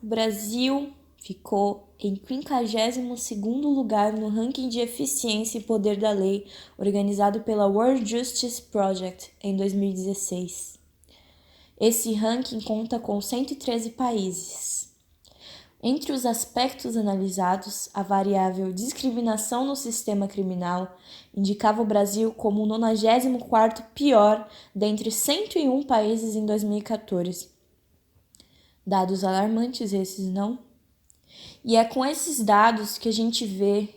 o Brasil ficou em 52º lugar no ranking de eficiência e poder da lei organizado pela World Justice Project em 2016. Esse ranking conta com 113 países. Entre os aspectos analisados, a variável discriminação no sistema criminal indicava o Brasil como o 94º pior dentre 101 países em 2014. Dados alarmantes esses, não? E é com esses dados que a gente vê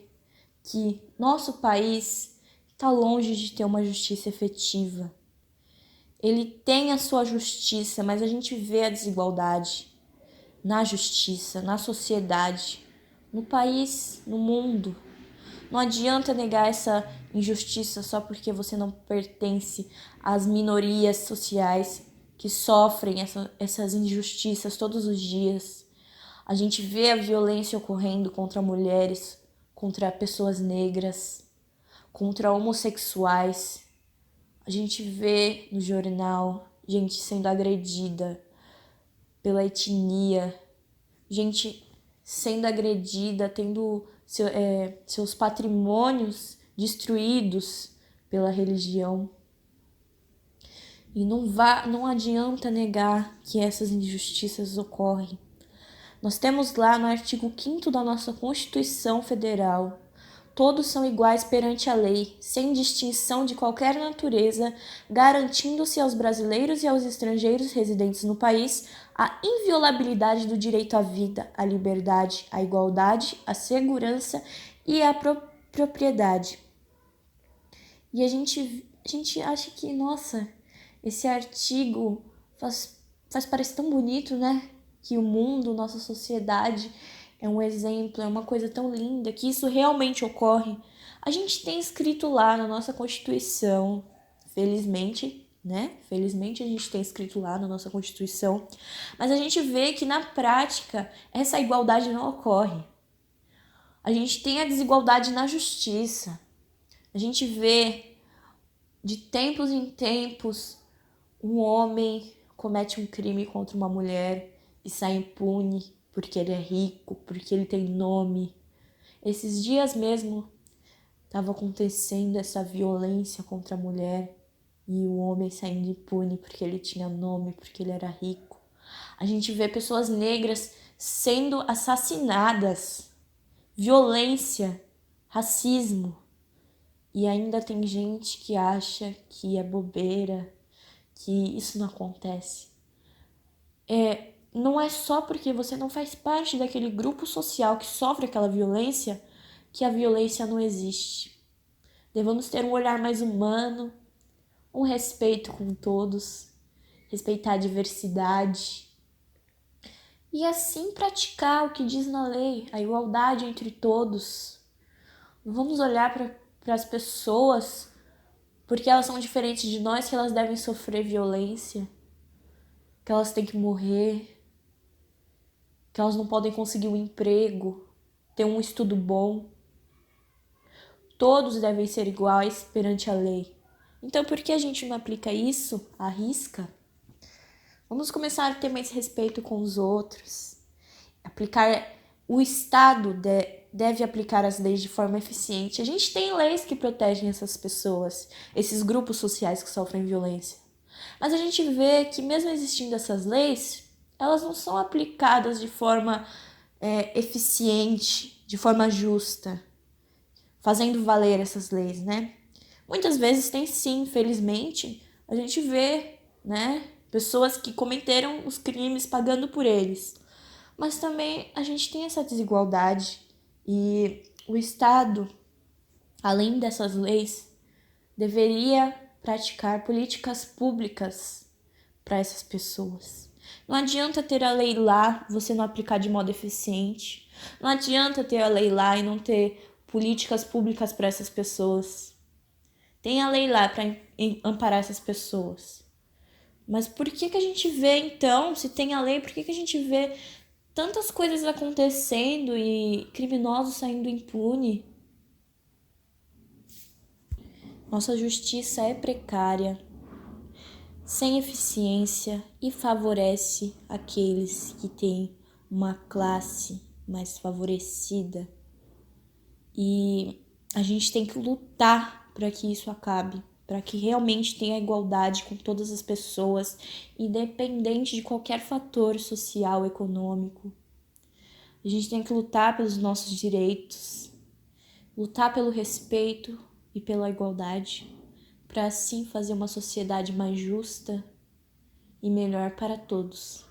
que nosso país está longe de ter uma justiça efetiva. Ele tem a sua justiça, mas a gente vê a desigualdade na justiça, na sociedade, no país, no mundo. Não adianta negar essa injustiça só porque você não pertence às minorias sociais que sofrem essas injustiças todos os dias. A gente vê a violência ocorrendo contra mulheres, contra pessoas negras, contra homossexuais. A gente vê no jornal gente sendo agredida pela etnia, gente sendo agredida, tendo seus patrimônios destruídos pela religião. E não adianta negar que essas injustiças ocorrem. Nós temos lá no artigo 5º da nossa Constituição Federal: todos são iguais perante a lei, sem distinção de qualquer natureza, garantindo-se aos brasileiros e aos estrangeiros residentes no país a inviolabilidade do direito à vida, à liberdade, à igualdade, à segurança e à propriedade. E a gente acha que, nossa, esse artigo faz parecer tão bonito, né? Que o mundo, nossa sociedade é um exemplo, é uma coisa tão linda, que isso realmente ocorre. A gente tem escrito lá na nossa Constituição, felizmente, né? Felizmente a gente tem escrito lá na nossa Constituição, mas a gente vê que na prática essa igualdade não ocorre. A gente tem a desigualdade na justiça. A gente vê de tempos em tempos um homem comete um crime contra uma mulher e sai impune porque ele é rico, porque ele tem nome. Esses dias mesmo estava acontecendo essa violência contra a mulher e o homem saindo impune porque ele tinha nome, porque ele era rico. A gente vê pessoas negras sendo assassinadas, violência, racismo. E ainda tem gente que acha que é bobeira, que isso não acontece. Não é só porque você não faz parte daquele grupo social que sofre aquela violência que a violência não existe. Devemos ter um olhar mais humano, um respeito com todos, respeitar a diversidade e assim praticar o que diz na lei, a igualdade entre todos. Não vamos olhar para as pessoas porque elas são diferentes de nós, que elas devem sofrer violência, que elas têm que morrer, que elas não podem conseguir um emprego, ter um estudo bom. Todos devem ser iguais perante a lei. Então, por que a gente não aplica isso à risca? Vamos começar a ter mais respeito com os outros. O Estado deve aplicar as leis de forma eficiente. A gente tem leis que protegem essas pessoas, esses grupos sociais que sofrem violência. Mas a gente vê que mesmo existindo essas leis, elas não são aplicadas de forma eficiente, de forma justa, fazendo valer essas leis, né? Muitas vezes tem sim, infelizmente, a gente vê, né, pessoas que cometeram os crimes pagando por eles. Mas também a gente tem essa desigualdade e o Estado, além dessas leis, deveria praticar políticas públicas para essas pessoas. Não adianta ter a lei lá, você não aplicar de modo eficiente. Não adianta ter a lei lá e não ter políticas públicas para essas pessoas. Tem a lei lá para amparar essas pessoas. Mas por que a gente vê, então, se tem a lei, por que a gente vê tantas coisas acontecendo e criminosos saindo impune? Nossa justiça é precária, sem eficiência e favorece aqueles que têm uma classe mais favorecida. E a gente tem que lutar para que isso acabe, para que realmente tenha igualdade com todas as pessoas, independente de qualquer fator social, econômico. A gente tem que lutar pelos nossos direitos, lutar pelo respeito e pela igualdade, para assim fazer uma sociedade mais justa e melhor para todos.